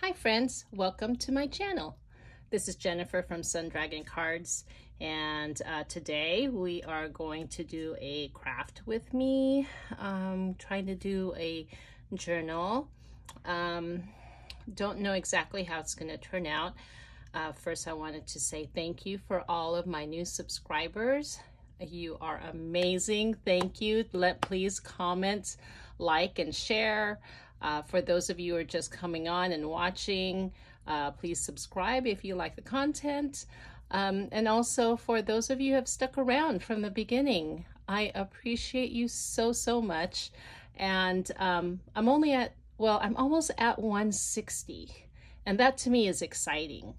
Hi friends, welcome to my channel. This is Jennifer from Sun Dragon Cards, and today we are going to do a craft with me. Trying to do a journal. Don't know exactly how it's going to turn out. First, I wanted to say thank you for all of my new subscribers. You are amazing. Thank you. Please comment, like, and share. For those of you who are just coming on and watching, please subscribe if you like the content. And also for those of you who have stuck around from the beginning, I appreciate you so much. And I'm almost at 160. And that to me is exciting.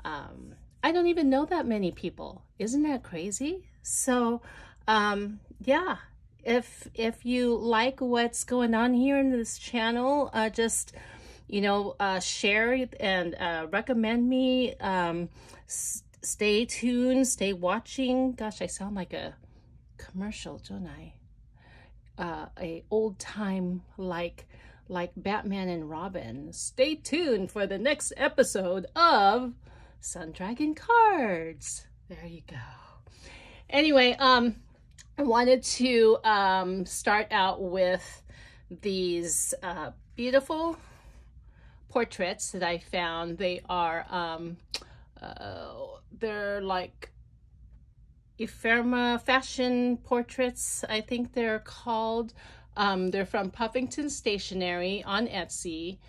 I don't even know that many people. Isn't that crazy? So, yeah. If you like what's going on here in this channel, just, share and recommend me. Stay tuned, stay watching. Gosh, I sound like a commercial, don't I? A old time like Batman and Robin. Stay tuned for the next episode of Sun Dragon Cards. There you go. Anyway, I wanted to start out with these beautiful portraits that I found. They are they're like ephemera fashion portraits, I think they're called. They're from Puffington Stationery on Etsy,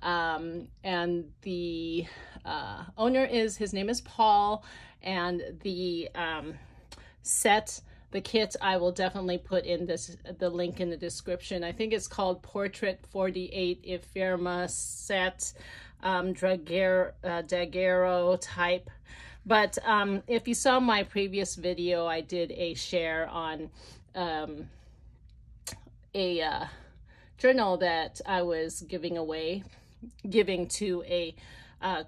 and the owner his name is Paul, and the the kit I will definitely put in the link in the description. I think it's called Portrait 48 Ephemera Set, Daguerreau type. But if you saw my previous video, I did a share on a journal that I was giving to a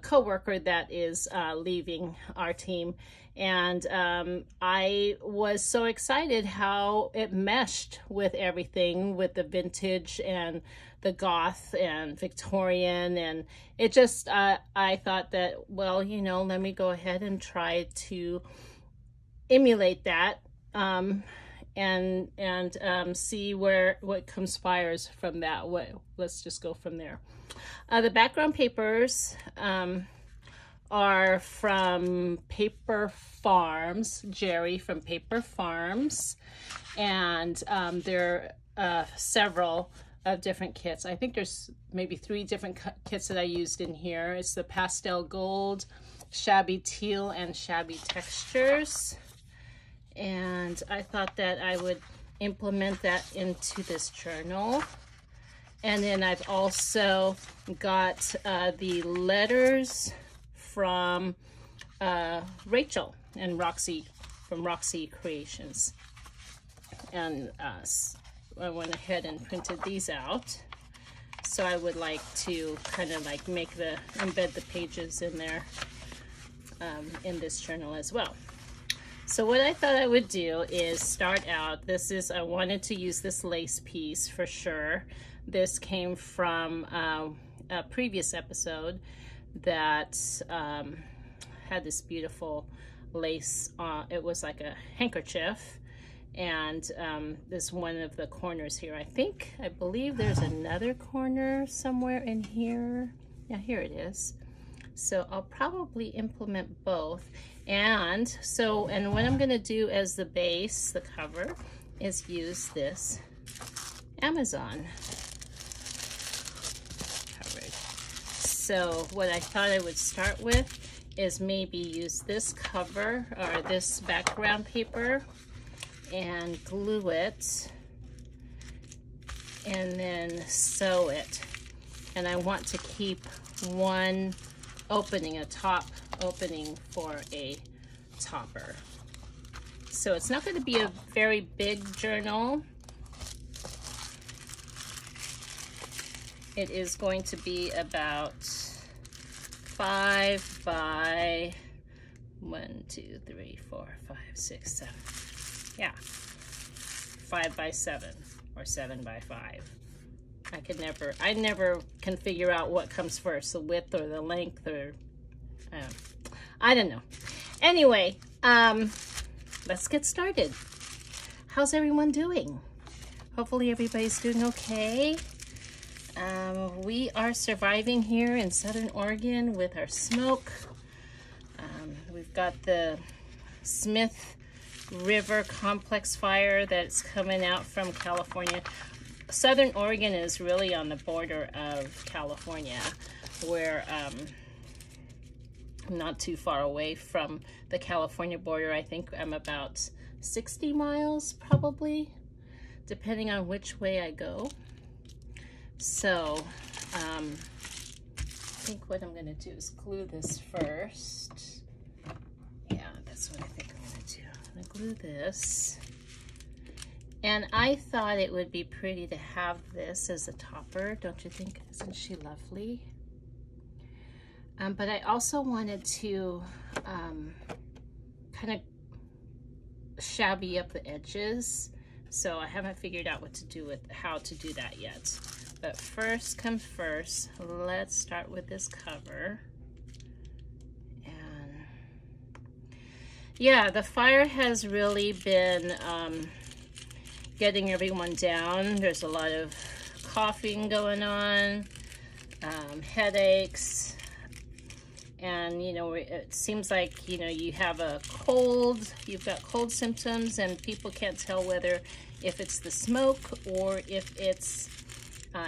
co-worker that is leaving our team. And I was so excited how it meshed with everything, with the vintage and the goth and Victorian, and it just I thought that, well, let me go ahead and try to emulate that and see what conspires from that. Let's just go from there. The background papers are from Paper Farms, Jerry from Paper Farms, and there are several of different kits. I think there's maybe 3 different kits that I used in here. It's the Pastel Gold, Shabby Teal, and Shabby Textures. And I thought that I would implement that into this journal. And then I've also got the letters from Rachel and Roxy from Roxy Creations, and I went ahead and printed these out. So I would like to kind of like embed the pages in there in this journal as well. So what I thought I would do is start out. I wanted to use this lace piece for sure. This came from a previous episode that had this beautiful lace. It was like a handkerchief, and this one of the corners here. I believe there's another corner somewhere in here. Yeah, here it is. So I'll probably implement both. And what I'm going to do as the base, the cover, is use this Amazon. So what I thought I would start with is maybe use this cover or this background paper and glue it and then sew it. And I want to keep one opening, a top opening for a topper. So it's not going to be a very big journal. It is going to be about 5 by 1, 2, 3, 4, 5, 6, 7. Yeah, 5 by 7 or 7 by 5. I never can figure out what comes first, the width or the length, or I don't know. Anyway, let's get started. How's everyone doing? Hopefully everybody's doing okay. We are surviving here in Southern Oregon with our smoke. We've got the Smith River Complex fire that's coming out from California. Southern Oregon is really on the border of California, where I'm not too far away from the California border. I think I'm about 60 miles probably, depending on which way I go. So I think what I'm gonna do is glue this first. Yeah, that's what I think I'm gonna do. I'm gonna glue this. And I thought it would be pretty to have this as a topper, don't you think? Isn't she lovely? But I also wanted to kind of shabby up the edges. So I haven't figured out what to do with how to do that yet. But first comes first, let's start with this cover. And yeah, the fire has really been getting everyone down. There's a lot of coughing going on, headaches, and you know, it seems like, you know, you have a cold, you've got cold symptoms, and people can't tell whether if it's the smoke or if it's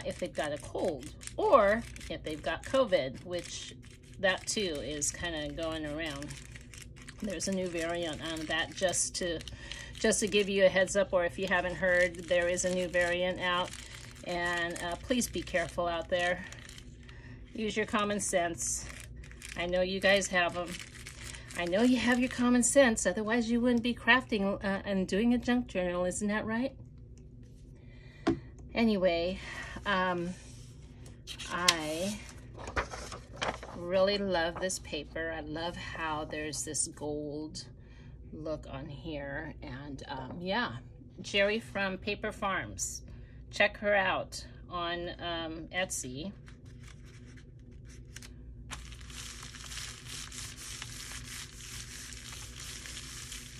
if they've got a cold or if they've got COVID, which that too is kind of going around. There's a new variant on that, just to give you a heads up, or if you haven't heard, there is a new variant out. And please be careful out there. Use your common sense. I know you guys have them. I know you have your common sense, otherwise you wouldn't be crafting and doing a junk journal, isn't that right? Anyway, I really love this paper. I love how there's this gold look on here. And yeah, Jerry from Paper Farms. Check her out on Etsy.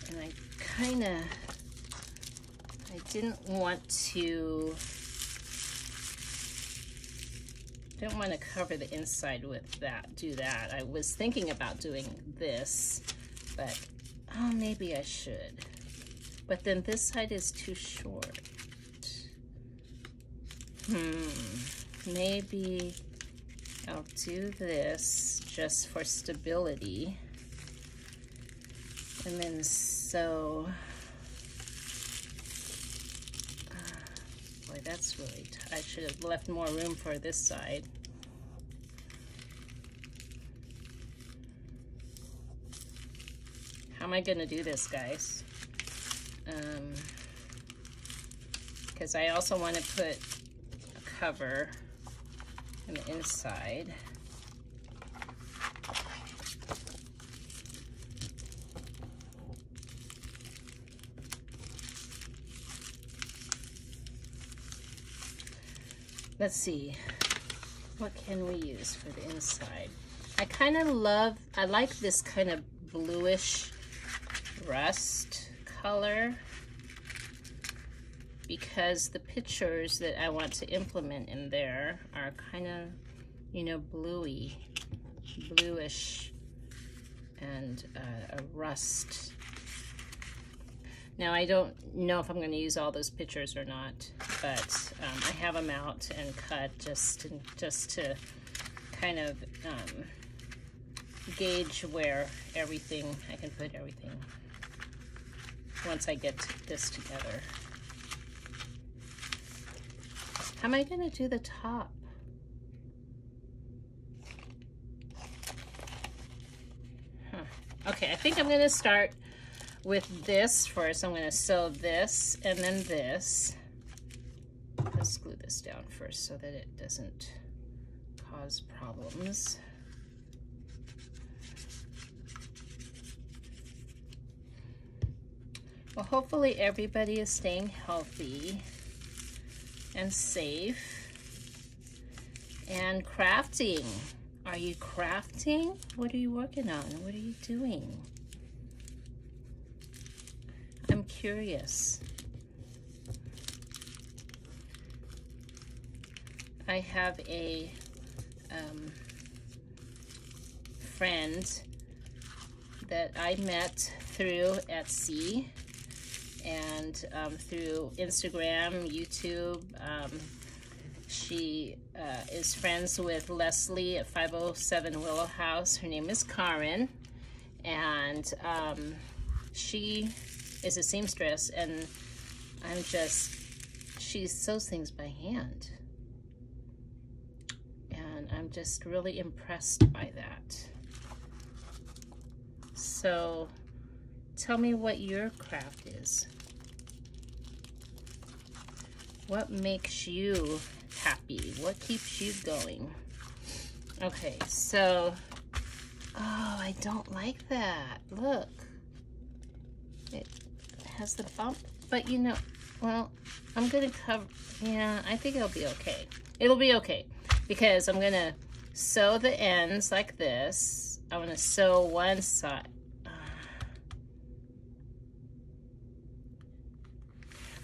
And I didn't want to cover the inside with that, do that. I was thinking about doing this, but oh, maybe I should. But then this side is too short. Maybe I'll do this just for stability. And then so, boy, that's really, I should have left more room for this side. How am I gonna do this, guys? Because I also want to put a cover on the inside. Let's see, what can we use for the inside? I like this kind of bluish rust color, because the pictures that I want to implement in there are kind of, you know, bluish and a rust. Now, I don't know if I'm going to use all those pictures or not, but I have them out and cut just to kind of gauge where everything, I can put everything once I get this together. How am I going to do the top? Okay, I think I'm going to start with this first. I'm going to sew this and then this. Let's glue this down first so that it doesn't cause problems. Well, hopefully everybody is staying healthy and safe. And crafting. Are you crafting? What are you working on? What are you doing? I'm curious. I have a friend that I met through Etsy and through Instagram, YouTube. She is friends with Leslie at 507 Willow House. Her name is Karen, and she is a seamstress, and she sews things by hand. And I'm just really impressed by that. So tell me what your craft is. What makes you happy? What keeps you going? Okay, so, oh, I don't like that. Look, it has the bump, but you know, well, I'm gonna cover, yeah, I think it'll be okay. It'll be okay, because I'm gonna sew the ends like this. I'm gonna sew one side.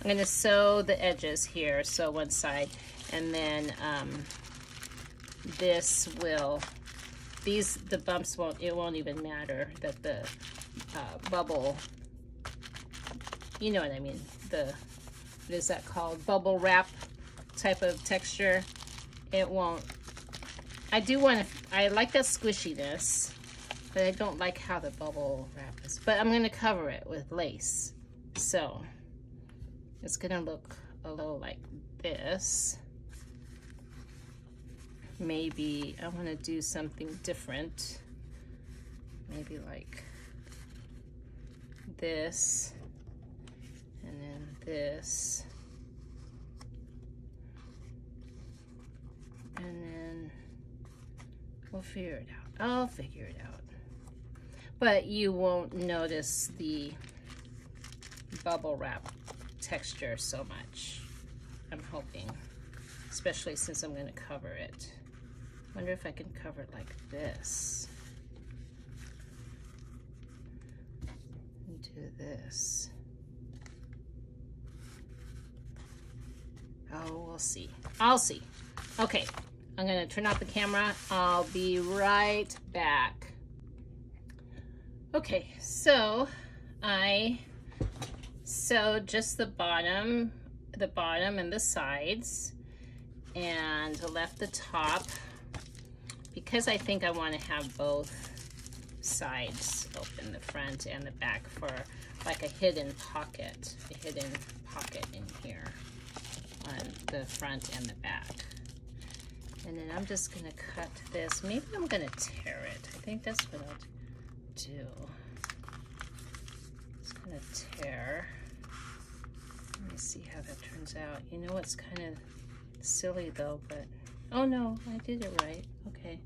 I'm gonna sew the edges here, sew one side, and then the bumps won't even matter, that the bubble, you know what I mean, what is that called? Bubble wrap type of texture. It won't. I like that squishiness, but I don't like how the bubble wrap is. But I'm gonna cover it with lace. So it's gonna look a little like this. Maybe I wanna do something different. Maybe like this, and then this. And then we'll figure it out. I'll figure it out. But you won't notice the bubble wrap texture so much, I'm hoping, especially since I'm going to cover it. Wonder if I can cover it like this. And do this. Oh, we'll see. I'll see. Okay, I'm going to turn off the camera. I'll be right back. Okay, so I sewed just the bottom and the sides, and left the top because I think I want to have both sides open, the front and the back, for like a hidden pocket in here on the front and the back. And then I'm just gonna cut this. Maybe I'm gonna tear it. I think that's what I'll do. Just gonna tear. Let me see how that turns out. You know, it's kind of silly though, but oh no, I did it right. Okay.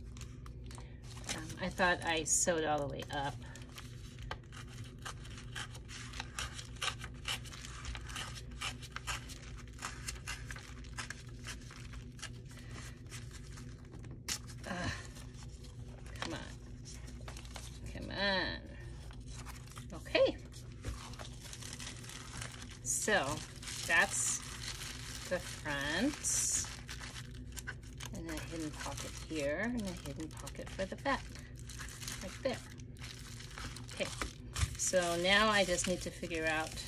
I thought I sewed all the way up. Okay, so that's the front, and a hidden pocket here, and a hidden pocket for the back, like there. Okay, so now I just need to figure out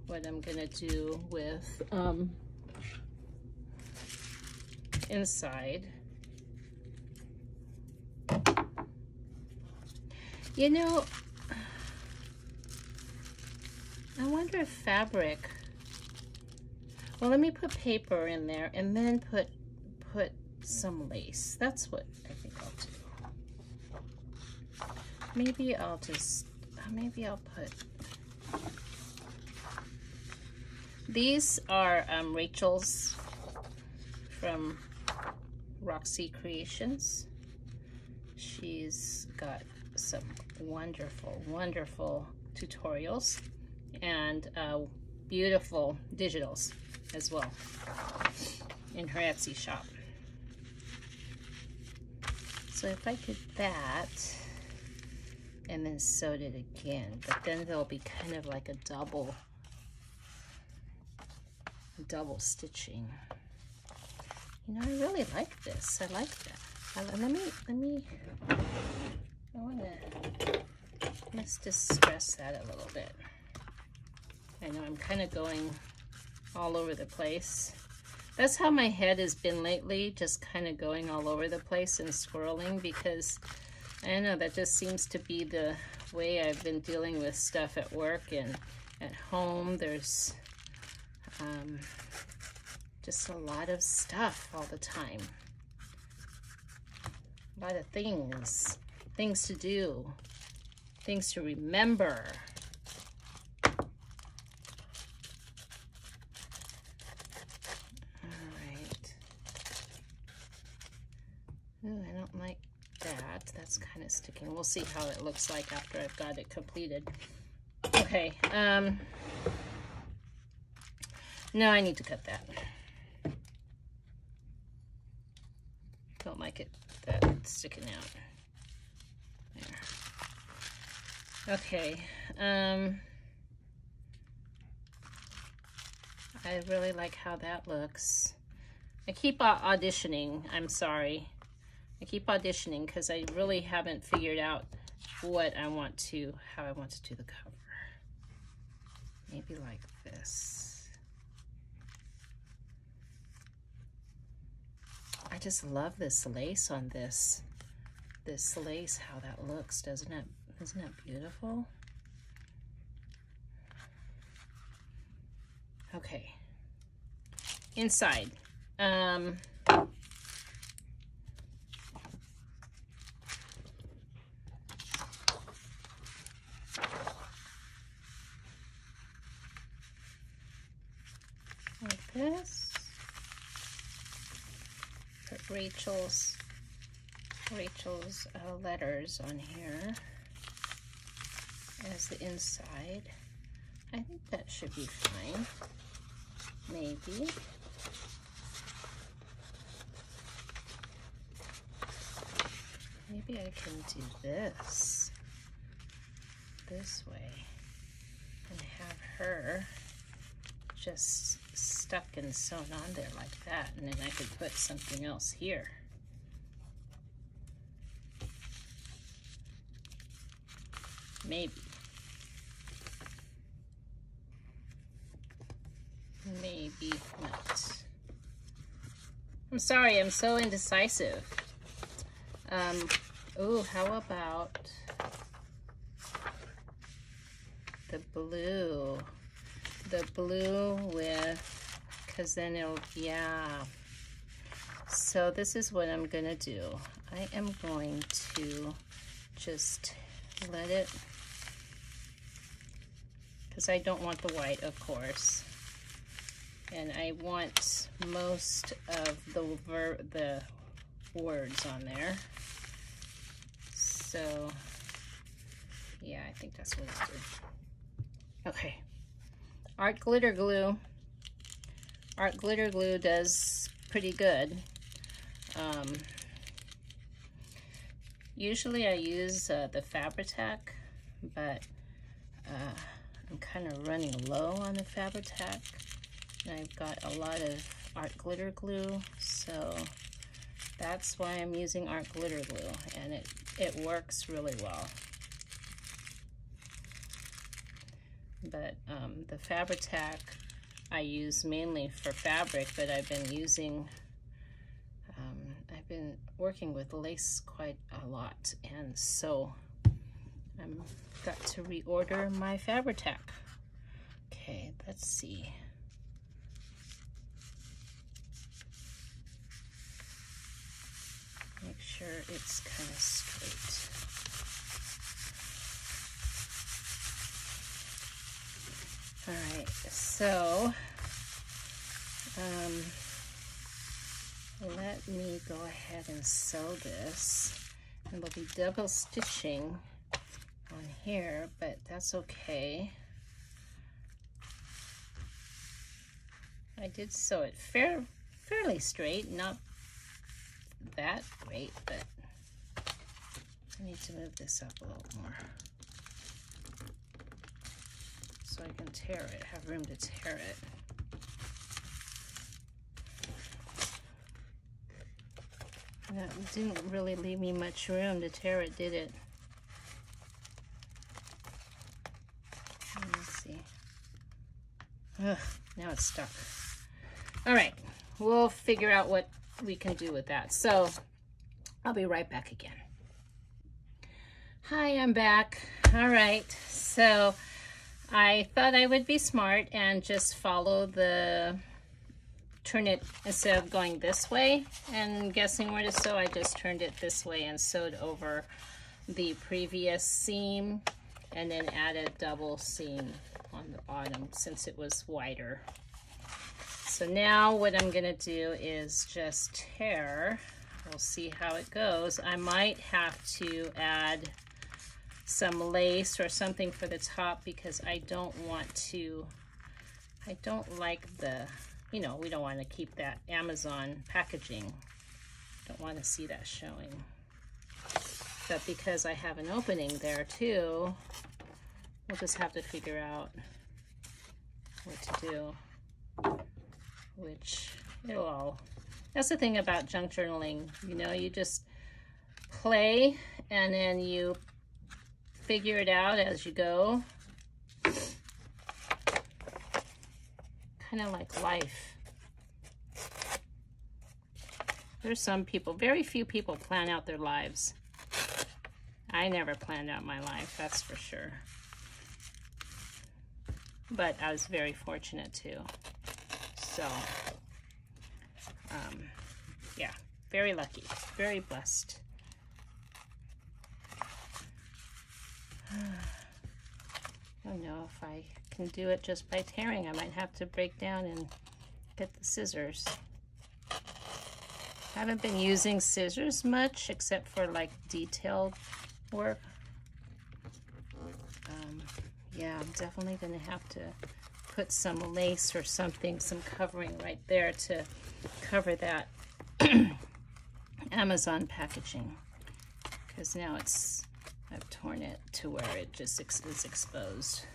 what I'm gonna do with inside. You know, I wonder if fabric, well, let me put paper in there and then put some lace. That's what I think I'll do. Maybe I'll put, these are Rachel's from Roxy Creations. She's got some wonderful tutorials and beautiful digitals as well in her Etsy shop. So if I did that and then sewed it again, but then there'll be kind of like a double stitching. You know, I really like this. I like that. Let's just stress that a little bit. I know I'm kind of going all over the place. That's how my head has been lately, just kind of going all over the place and swirling, because I don't know, that just seems to be the way I've been dealing with stuff at work and at home. There's just a lot of stuff all the time. A lot of things to do, things to remember. Ooh, I don't like that. That's kind of sticking. We'll see how it looks like after I've got it completed. Okay. No, I need to cut that. Don't like it that sticking out. There. Okay. I really like how that looks. I keep auditioning. I'm sorry. I keep auditioning because I really haven't figured out how I want to do the cover. Maybe like this. I just love this lace on this lace, how that looks, isn't it beautiful? Okay. Inside. Like this. Put Rachel's letters on here as the inside. I think that should be fine. Maybe. Maybe I can do this way and have her just stuck and sewn on there like that, and then I could put something else here. Maybe not. I'm sorry, I'm so indecisive. Ooh, how about the blue? The blue with, because then it'll, yeah. So this is what I'm gonna do. I am going to just let it, because I don't want the white, of course. And I want most of the words on there. So, yeah, I think that's what I'll do. Okay. Art Glitter Glue. Art Glitter Glue does pretty good. Usually I use the Fabri-Tac, but I'm kind of running low on the Fabri-Tac. And I've got a lot of Art Glitter Glue, so that's why I'm using Art Glitter Glue, and it works really well. But the Fabri-Tac I use mainly for fabric, but I've been using, I've been working with lace quite a lot, and so I've got to reorder my Fabri-Tac. Okay, let's see. Make sure it's kind of straight. All right, so let me go ahead and sew this, and there'll be double stitching on here, but that's okay. I did sew it fairly straight, not that great, but I need to move this up a little more so I can tear it, have room to tear it. That didn't really leave me much room to tear it, did it? Let me see. Ugh, now it's stuck. All right, we'll figure out what we can do with that. So I'll be right back again. Hi, I'm back. All right, so I thought I would be smart and just follow the, turn it, instead of going this way and guessing where to sew, I just turned it this way and sewed over the previous seam and then added double seam on the bottom since it was wider. So now what I'm gonna do is just tear. We'll see how it goes. I might have to add some lace or something for the top because I don't want to, I don't like the, you know, we don't want to keep that Amazon packaging. Don't want to see that showing. But because I have an opening there too, we'll just have to figure out what to do, which it'll all, that's the thing about junk journaling, you know, you just play and then you figure it out as you go. Kind of like life. There's some people, very few people plan out their lives. I never planned out my life, that's for sure. But I was very fortunate too. So, yeah, very lucky, very blessed. I don't know if I can do it just by tearing. I might have to break down and get the scissors. I haven't been using scissors much except for like detailed work. Yeah, I'm definitely gonna have to put some lace or something, some covering right there to cover that Amazon packaging, because now it's, I've torn it to where it just is exposed.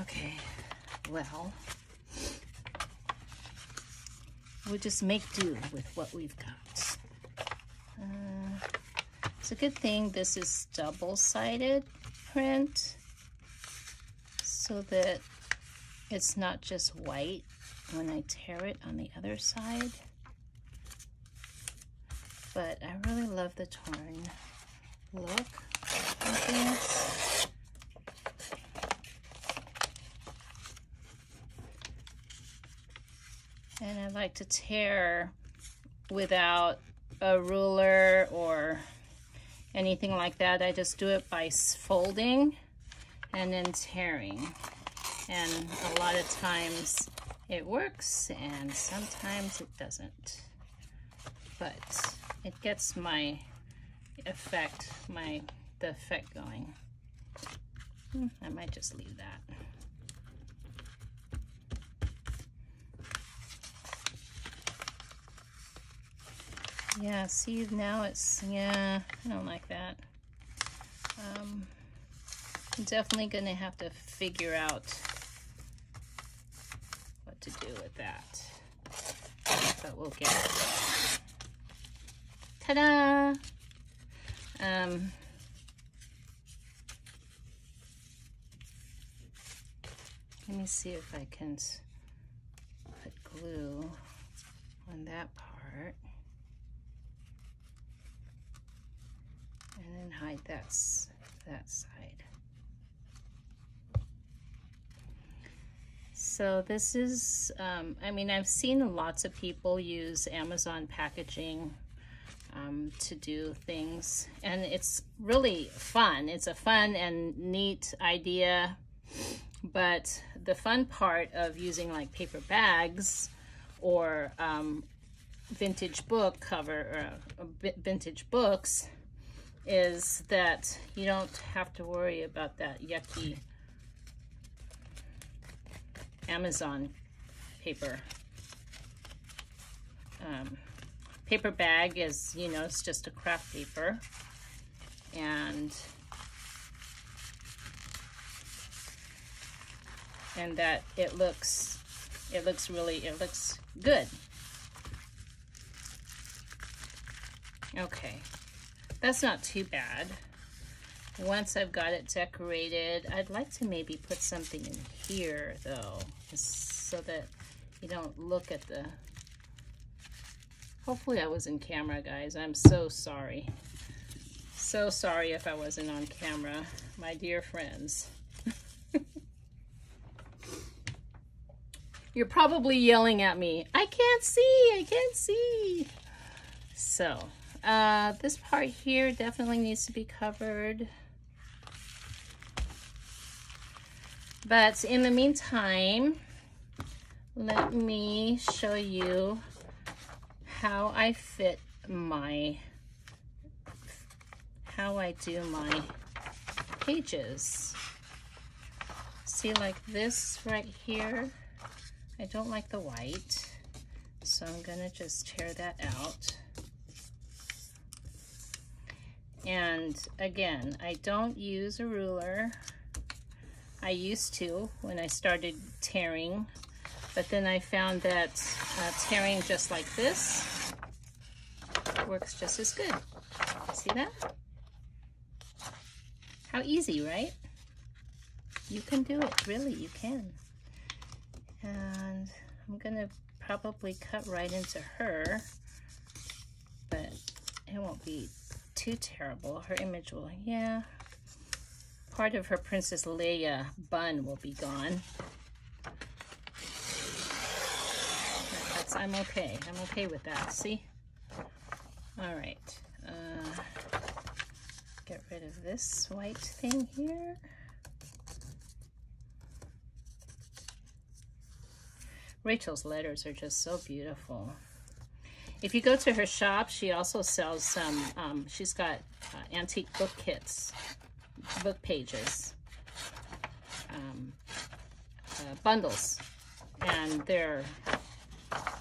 Okay, well, we'll just make do with what we've got. It's a good thing this is double-sided print so that it's not just white when I tear it on the other side. But I really love the torn look of this. And I like to tear without a ruler or anything like that. I just do it by folding and then tearing. And a lot of times it works and sometimes it doesn't. But it gets my effect, the effect going. I might just leave that. Yeah, see, now it's, yeah, I don't like that. I'm definitely gonna have to figure out what to do with that. But we'll get it. Ta-da! Let me see if I can put glue on that part. And then hide that side. So this is, I mean, I've seen lots of people use Amazon packaging to do things, and it's really fun. It's a fun and neat idea, but the fun part of using like paper bags or vintage book cover or vintage books is that you don't have to worry about that yucky Amazon paper. paper bag is, you know, it's just a craft paper. And that it looks good. Okay, that's not too bad. Once I've got it decorated, I'd like to maybe put something in here though, so that you don't look at the, hopefully I was in camera, guys. I'm so sorry. So sorry if I wasn't on camera, my dear friends. You're probably yelling at me. I can't see. So, this part here definitely needs to be covered. But in the meantime, let me show you how I do my pages. See, like this right here, I don't like the white, so I'm gonna just tear that out. And again, I don't use a ruler. I used to when I started tearing, but then I found that tearing just like this works just as good. See that? How easy, right? You can do it, really, you can. And I'm gonna probably cut right into her, but it won't be too terrible. Her image will, yeah. Part of her Princess Leia bun will be gone. I'm okay. I'm okay with that. See? All right. Get rid of this white thing here. Rachel's letters are just so beautiful. If you go to her shop, she also sells some, she's got antique book kits, book pages, bundles, and they're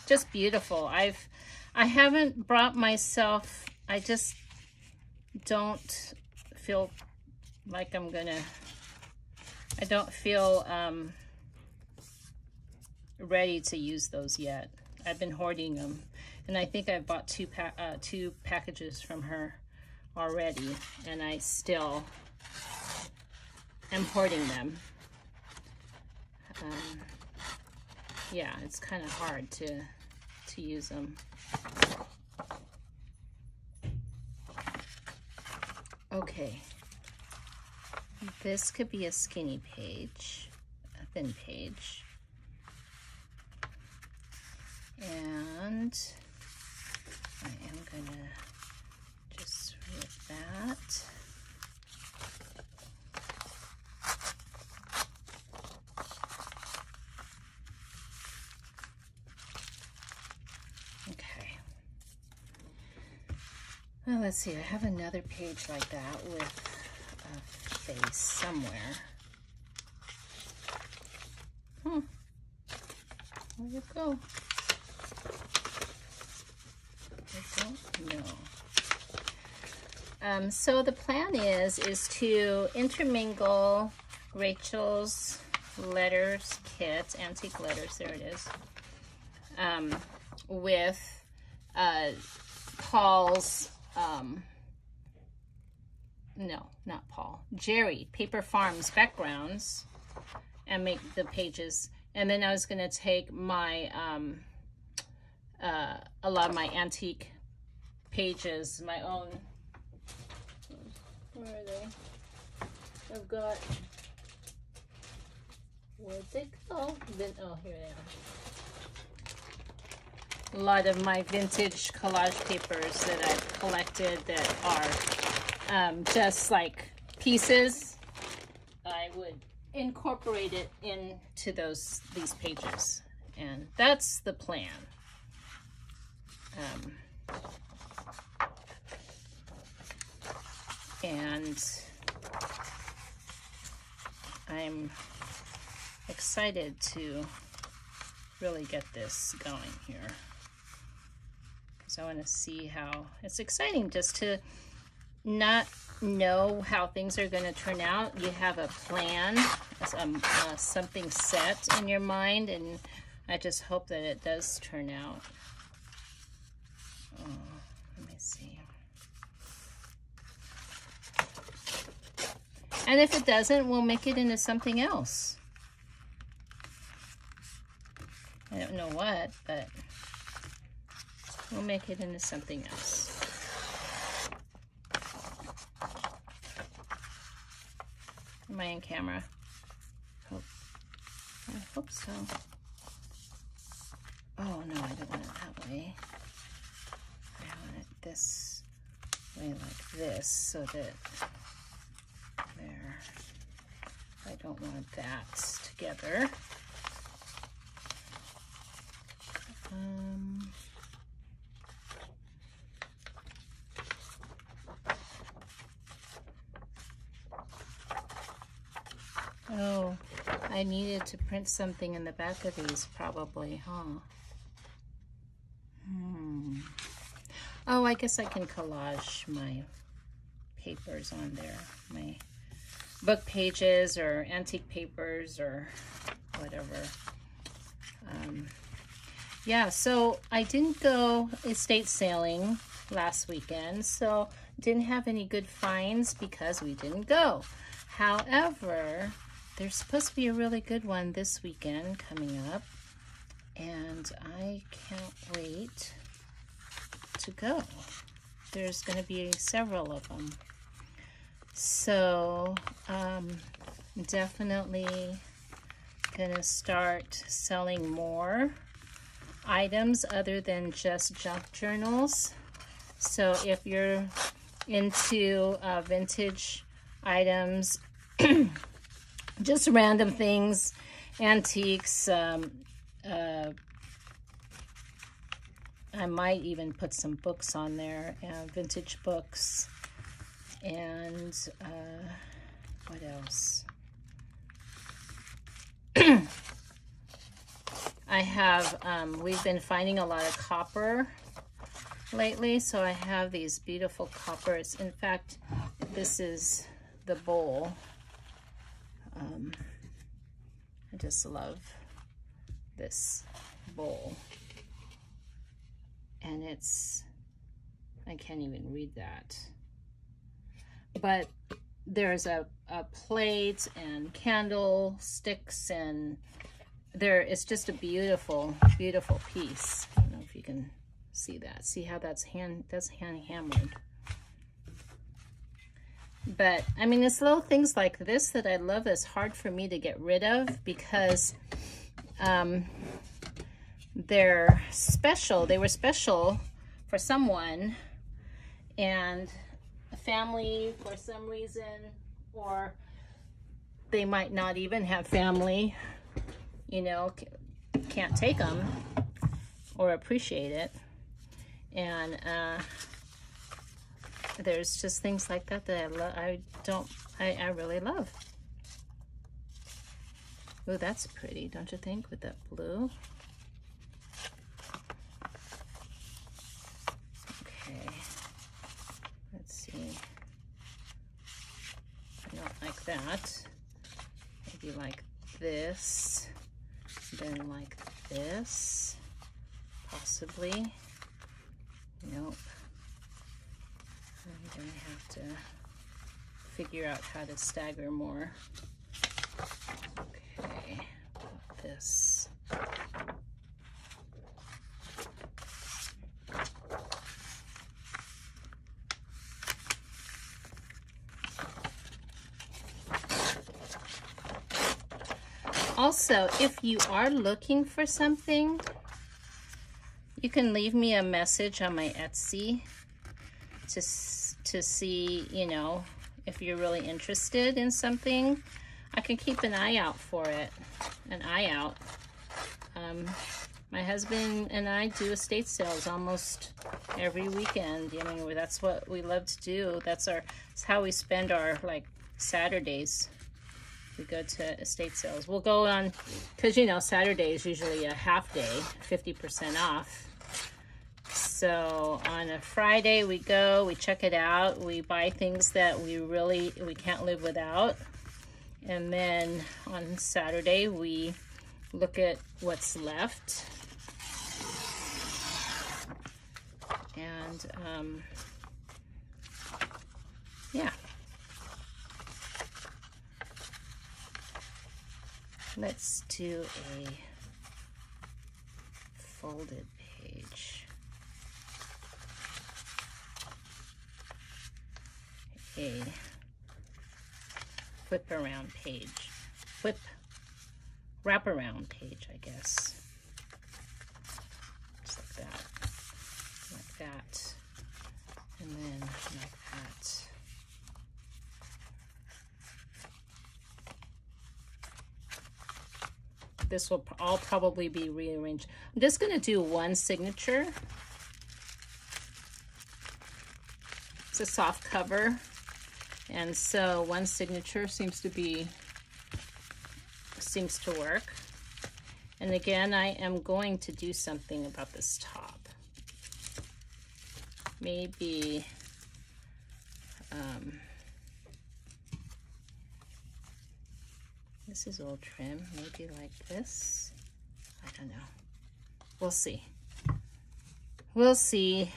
just beautiful. I haven't brought myself, I just don't feel like I'm gonna, I don't feel ready to use those yet. I've been hoarding them, and I think I bought two packages from her already, and I still am hoarding them. Yeah, it's kind of hard to use them. Okay, this could be a skinny page, a thin page. And I am gonna just rip that. Okay. Well, let's see, I have another page like that with a face somewhere. Where'd it go? I don't know. So the plan is to intermingle Rachel's letters kit, antique letters, there it is, with Paul's, no, not Paul, Jerry, Paper Farms backgrounds, and make the pages. And then I was going to take my, a lot of my antique pages, my own, where are they? I've got, where'd they go? Then, oh, here they are. A lot of my vintage collage papers that I've collected that are just like pieces. I would incorporate it into these pages, and that's the plan. And I'm excited to really get this going here, because because I want to see how, it's exciting just to not know how things are going to turn out. You have a plan, something set in your mind, and I just hope that it does turn out. Oh, let me see. And if it doesn't, we'll make it into something else. I don't know what, but we'll make it into something else. Am I in camera? Oh, I hope so. Oh no, I don't want it that way. I want it this way, like this, so that there. I don't want that together. Oh, I needed to print something in the back of these probably, huh? Oh, I guess I can collage my papers on there, my book pages or antique papers or whatever. Yeah, so I didn't go estate sailing last weekend, so didn't have any good finds because we didn't go. However, there's supposed to be a really good one this weekend coming up, and I can't wait to go. There's going to be several of them. So, definitely going to start selling more items other than just junk journals. So if you're into vintage items, just random things, antiques, I might even put some books on there, vintage books, and what else? I have, we've been finding a lot of copper lately, so I have these beautiful coppers. In fact, this is the bowl. I just love this bowl. And it's, I can't even read that. But there's a plate and candlesticks, and it's just a beautiful, beautiful piece. I don't know if you can see that. See how that's hand hammered. But I mean, it's little things like this that I love that's hard for me to get rid of because they're special. They were special for someone, and a family for some reason, or they might not even have family, you know, can't take them or appreciate it. And there's just things like that that I really love. Oh, that's pretty, don't you think, with that blue? Okay, let's see. I don't like that. Maybe like this, then like this, possibly. Nope. I'm gonna have to figure out how to stagger more. Okay, this. Also, if you are looking for something, you can leave me a message on my Etsy to see, you know, if you're really interested in something. I can keep an eye out for it, my husband and I do estate sales almost every weekend. I mean, that's what we love to do. That's how we spend our, like, Saturdays. We go to estate sales. We'll go on, because, you know, Saturday is usually a half day, 50% off. So on a Friday we go, we check it out, we buy things that we can't live without. And then on Saturday we look at what's left. And yeah. Let's do a folded page. A flip around page. Wrap around page, I guess. Just like that. Like that. And then like that. This will all probably be rearranged. I'm just going to do one signature. It's a soft cover, and so one signature seems to work. And again, I am going to do something about this top. Maybe this is old trim, maybe like this. I don't know. We'll see. We'll see.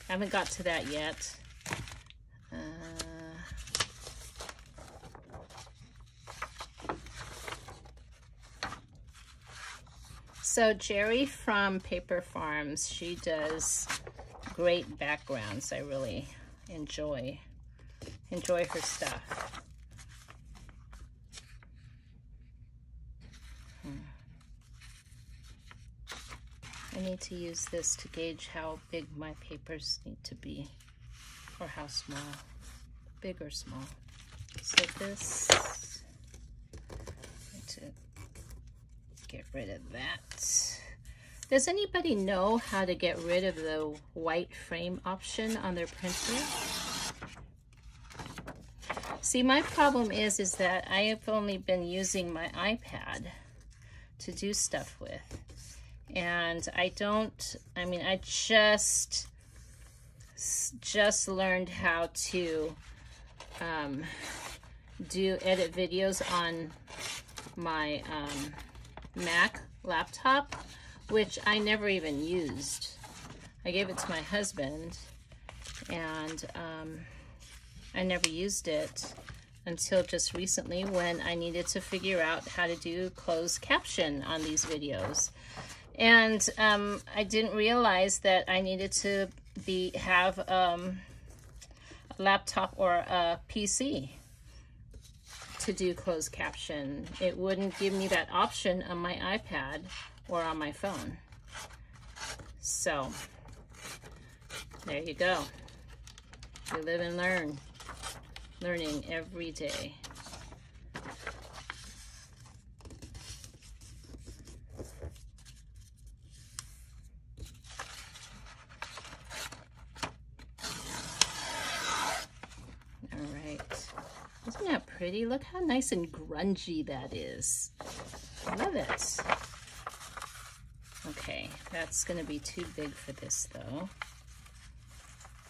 I haven't got to that yet. So Jerry from Paper Farms, she does great backgrounds. I really enjoy her stuff. I need to use this to gauge how big my papers need to be, or how small, big or small. So this, I need to get rid of that. Does anybody know how to get rid of the white frame option on their printer? See, my problem is that I have only been using my iPad to do stuff with. And I just learned how to edit videos on my Mac laptop, which I never even used. I gave it to my husband, and I never used it until just recently when I needed to figure out how to do closed caption on these videos. And I didn't realize that I needed to have a laptop or a PC to do closed caption. It wouldn't give me that option on my iPad or on my phone. So there you go. We live and learn. Learning every day. Isn't that pretty? Look how nice and grungy that is. I love it. Okay, that's going to be too big for this though.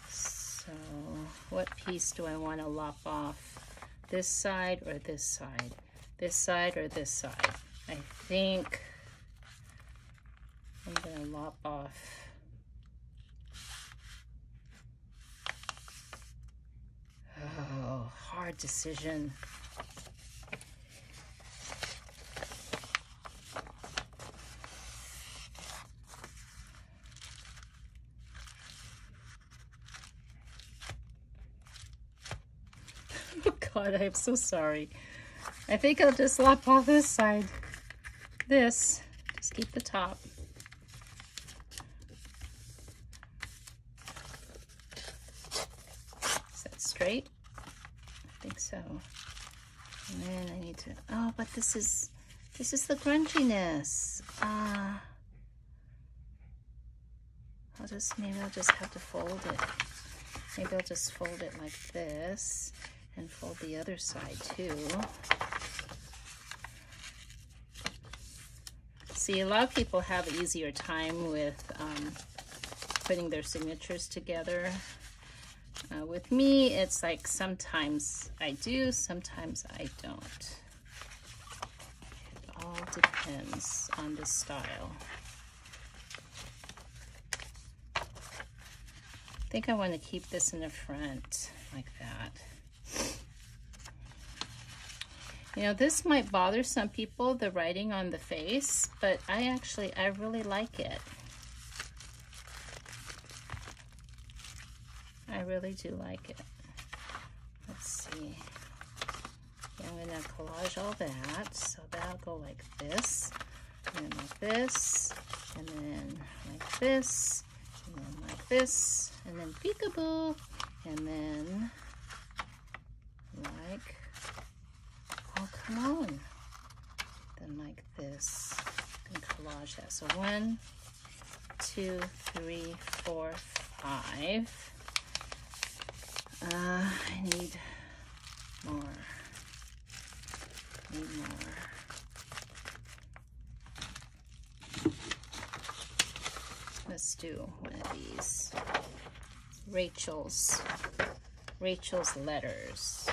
So what piece do I want to lop off? This side or this side? This side or this side? I think I'm going to lop off oh, hard decision. Oh God, I'm so sorry. I think I'll just lop off this side. This, just keep the top. Is that straight? I think so. And then I need to, oh, but this is the grunginess. Maybe I'll just have to fold it. Maybe I'll just fold it like this and fold the other side too. See, a lot of people have an easier time with putting their signatures together. With me, it's like sometimes I do, sometimes I don't. It all depends on the style. I think I want to keep this in the front like that. You know, this might bother some people, the writing on the face, but I really like it. I really do like it. Let's see. Yeah, I'm gonna collage all that. So that'll go like this, and then like this, and then like this, and then like this, and then peekaboo, and then like, oh come on, then like this, and collage that. So 1, 2, 3, 4, 5. I need more. Let's do one of these. Rachel's letters.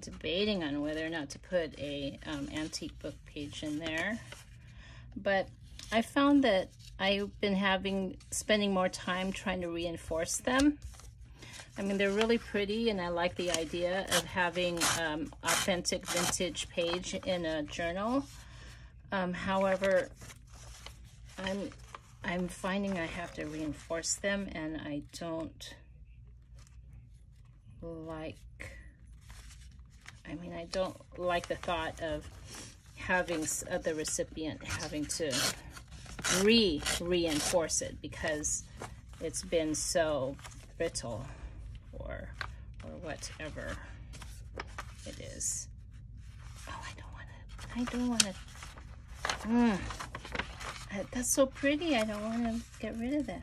Debating on whether or not to put a antique book page in there, but I found that I've been spending more time trying to reinforce them. I mean, they're really pretty, and I like the idea of having authentic vintage page in a journal. However, I'm finding I have to reinforce them, and I don't like. I mean, I don't like the thought of having the recipient having to reinforce it because it's been so brittle or whatever it is. Oh, I don't want to. That's so pretty. I don't want to get rid of that.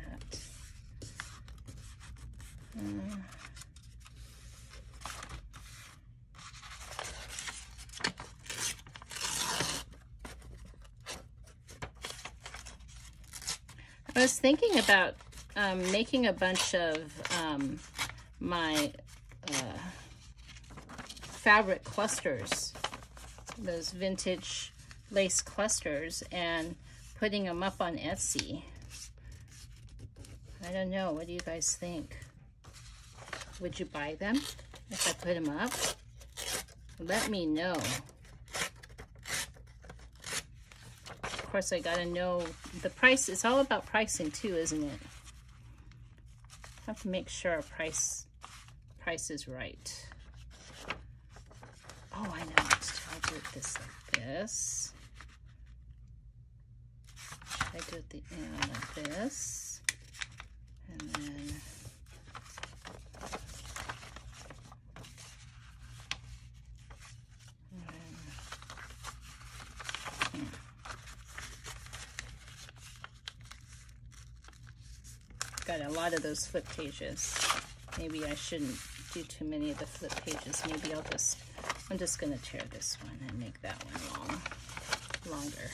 I was thinking about making a bunch of my fabric clusters, those vintage lace clusters, and putting them up on Etsy. I don't know. What do you guys think? Would you buy them if I put them up? Let me know. Of course, I gotta know the price. It's all about pricing too, isn't it? I have to make sure our price is right. Oh, I know. I'll do it this like this. I do it the end like this, and then. Got a lot of those flip pages. Maybe I shouldn't do too many of the flip pages. Maybe I'm just gonna tear this one and make that one longer.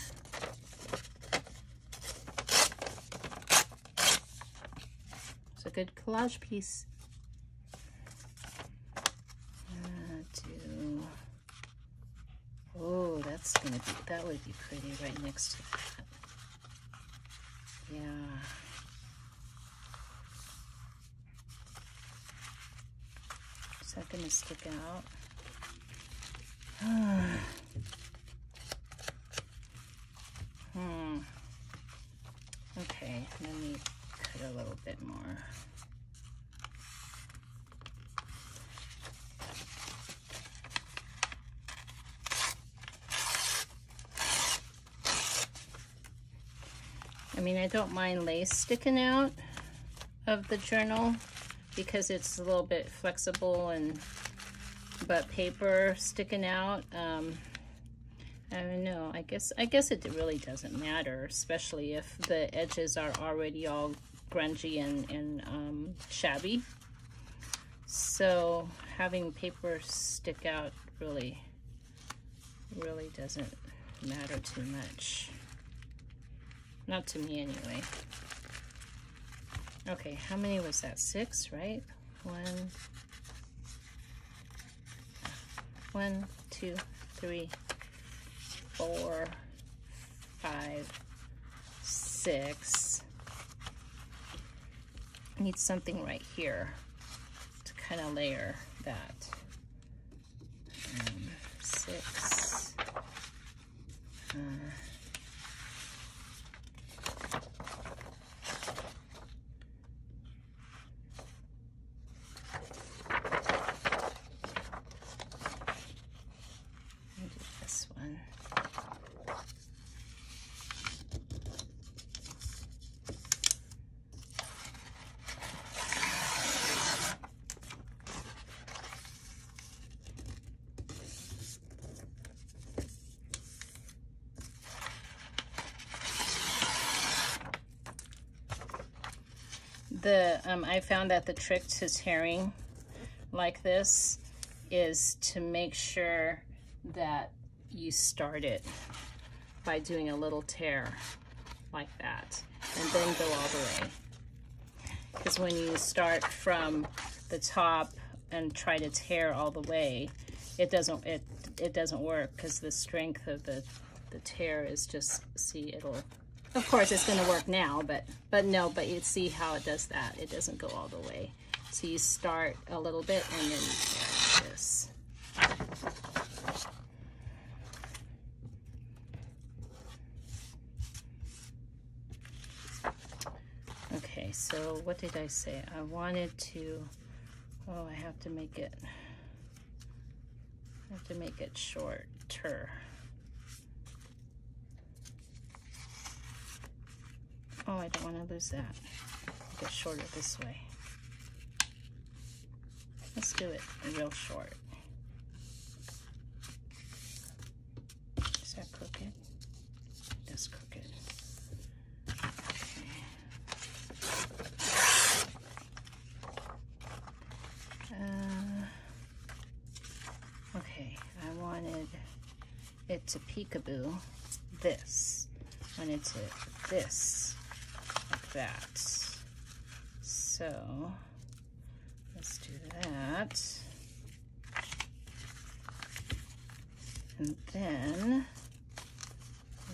It's a good collage piece. Oh, that would be pretty right next to that. Yeah. Is that gonna stick out? Okay, let me cut a little bit more. I mean, I don't mind lace sticking out of the journal because it's a little bit flexible, but paper sticking out, I don't know. I guess it really doesn't matter, especially if the edges are already all grungy and shabby. So having paper stick out really doesn't matter too much. Not to me anyway. Okay, how many was that? 6, right? 1, 2, 3, 4, 5, 6. I need something right here to kind of layer that. 6. I found that the trick to tearing like this is to make sure that you start it by doing a little tear like that and then go all the way. Because when you start from the top and try to tear all the way, it doesn't work, because the strength of the tear is just, see, it'll, of course it's going to work now, but you see how it does that. It doesn't go all the way. So you start a little bit and then you tear this. Okay, so what did I say? I wanted to, oh, I have to make it shorter. Oh, I don't want to lose that. Make it shorter this way. Let's do it real short. Is that crooked? That's crooked. Okay, I wanted it to peekaboo this. I wanted to this, like that. So let's do that. And then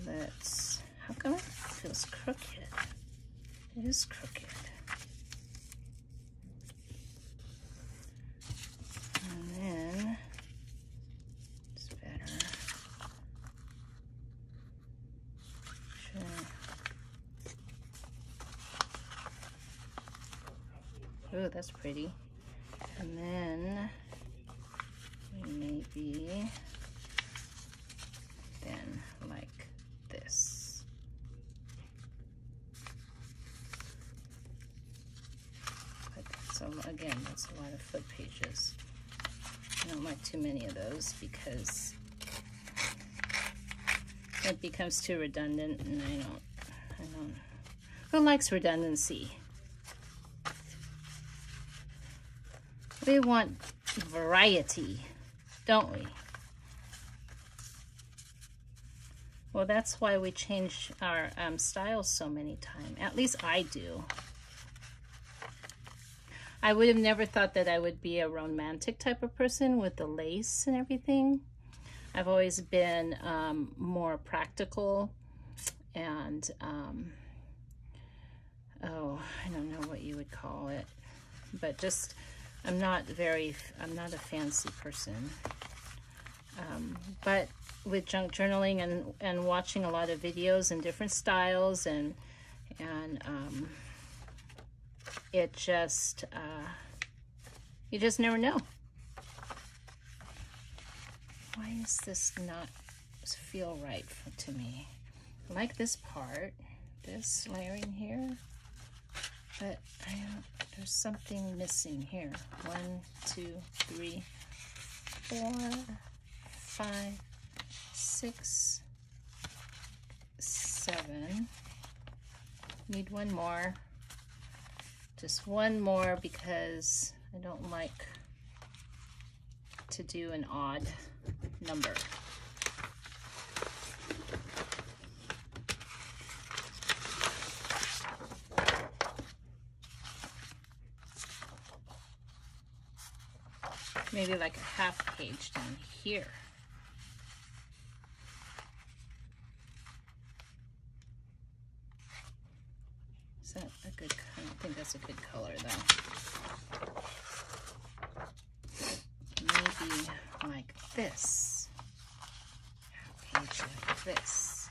let's, how come it feels crooked? It is crooked. And then it's better. Oh, that's pretty. And then we maybe then like this. But so again, that's a lot of foot pages. I don't like too many of those because it becomes too redundant, and I don't. Who likes redundancy? We want variety, don't we? Well, that's why we change our styles so many times. At least I do. I would have never thought that I would be a romantic type of person with the lace and everything. I've always been more practical and, oh, I don't know what you would call it, but just, I'm not a fancy person. But with junk journaling and watching a lot of videos and different styles and it just, you just never know. Why does this not feel right to me? I like this part, this layering here, but there's something missing here. 1, 2, 3, 4, 5, 6, 7. Need one more. Just one more because I don't like to do an odd number. Maybe like a half page down here. Is that a good, I don't think that's a good color though. Maybe like this. Half page like this.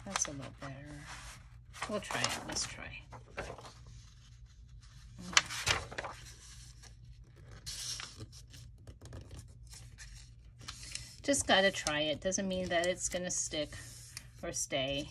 That's a little better. We'll try it, let's try. Just gotta try it. Doesn't mean that it's gonna stick or stay.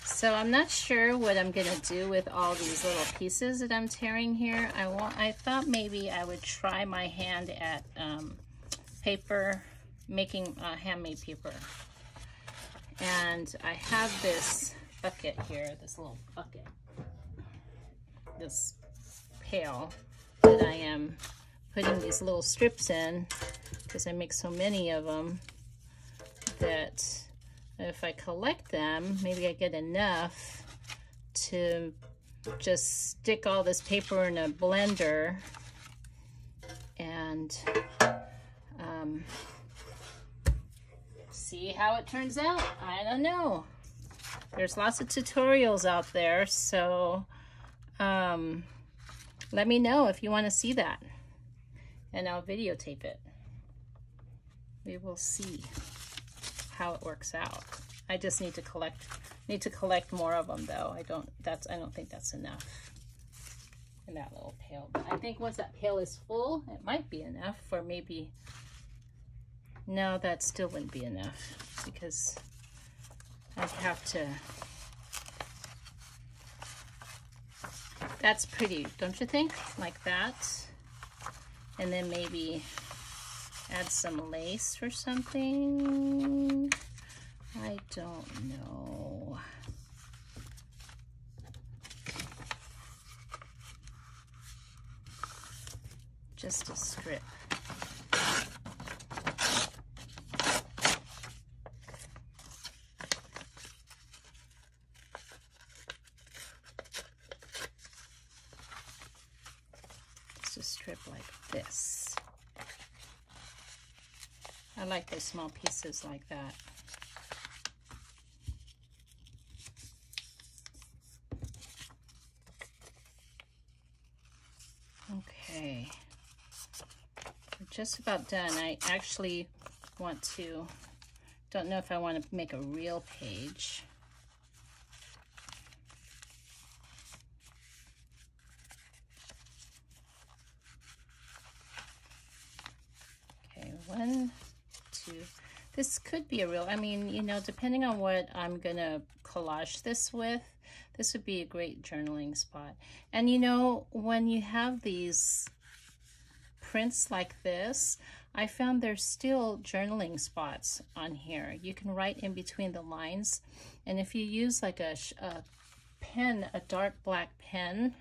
So I'm not sure what I'm gonna do with all these little pieces that I'm tearing here. I thought maybe I would try my hand at paper, making handmade paper. And I have this bucket here, this little bucket, this pail that I am putting these little strips in because I make so many of them that if I collect them, maybe I get enough to just stick all this paper in a blender and see how it turns out. I don't know. There's lots of tutorials out there, so let me know if you want to see that, and I'll videotape it. We will see how it works out. I just need to collect more of them though. I don't think that's enough in that little pail. But I think once that pail is full, it might be enough, or maybe, no, that still wouldn't be enough because I'd have to, that's pretty, don't you think? Like that. And then maybe add some lace or something. I don't know. Just a strip. Just a strip like this. I like those small pieces like that. Okay, we're just about done. I actually want to, don't know if I want to make a real page. Okay, 1, 2, this could be a real, I mean, you know, depending on what I'm gonna collage this with, this would be a great journaling spot. And you know, when you have these prints like this, I found there's still journaling spots on here. You can write in between the lines, and if you use like a pen, a dark black pen,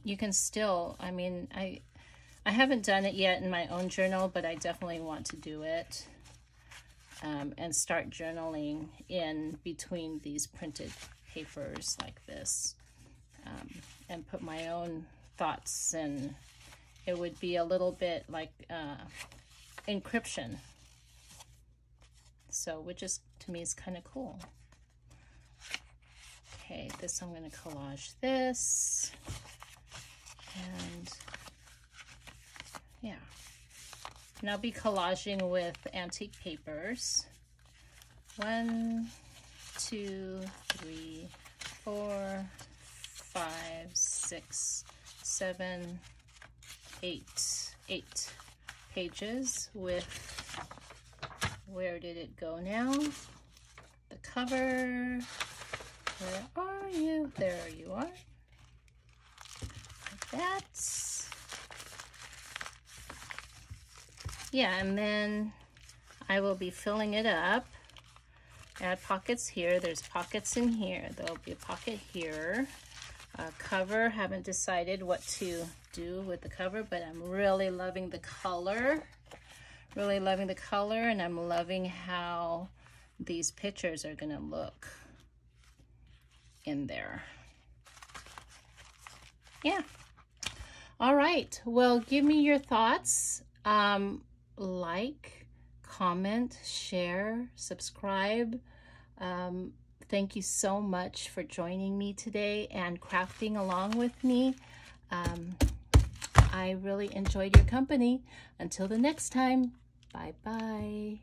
you can still, I mean, I haven't done it yet in my own journal, but I definitely want to do it and start journaling in between these printed papers like this, and put my own thoughts, and it would be a little bit like encryption. So, which is, to me, is kind of cool. Okay, this, I'm going to collage this, and yeah. And I'll be collaging with antique papers. 1, 2, 3, 4, 5, 6, 7, 8 pages with, where did it go now? The cover. Where are you? There you are. Like that. Yeah, and then I will be filling it up. Add pockets here. There's pockets in here. There'll be a pocket here. Cover, haven't decided what to do with the cover, but I'm really loving the color. Really loving the color, and I'm loving how these pictures are gonna look in there. Yeah. All right, well, give me your thoughts. Like, comment, share, subscribe. Thank you so much for joining me today and crafting along with me. I really enjoyed your company. Until the next time, bye-bye.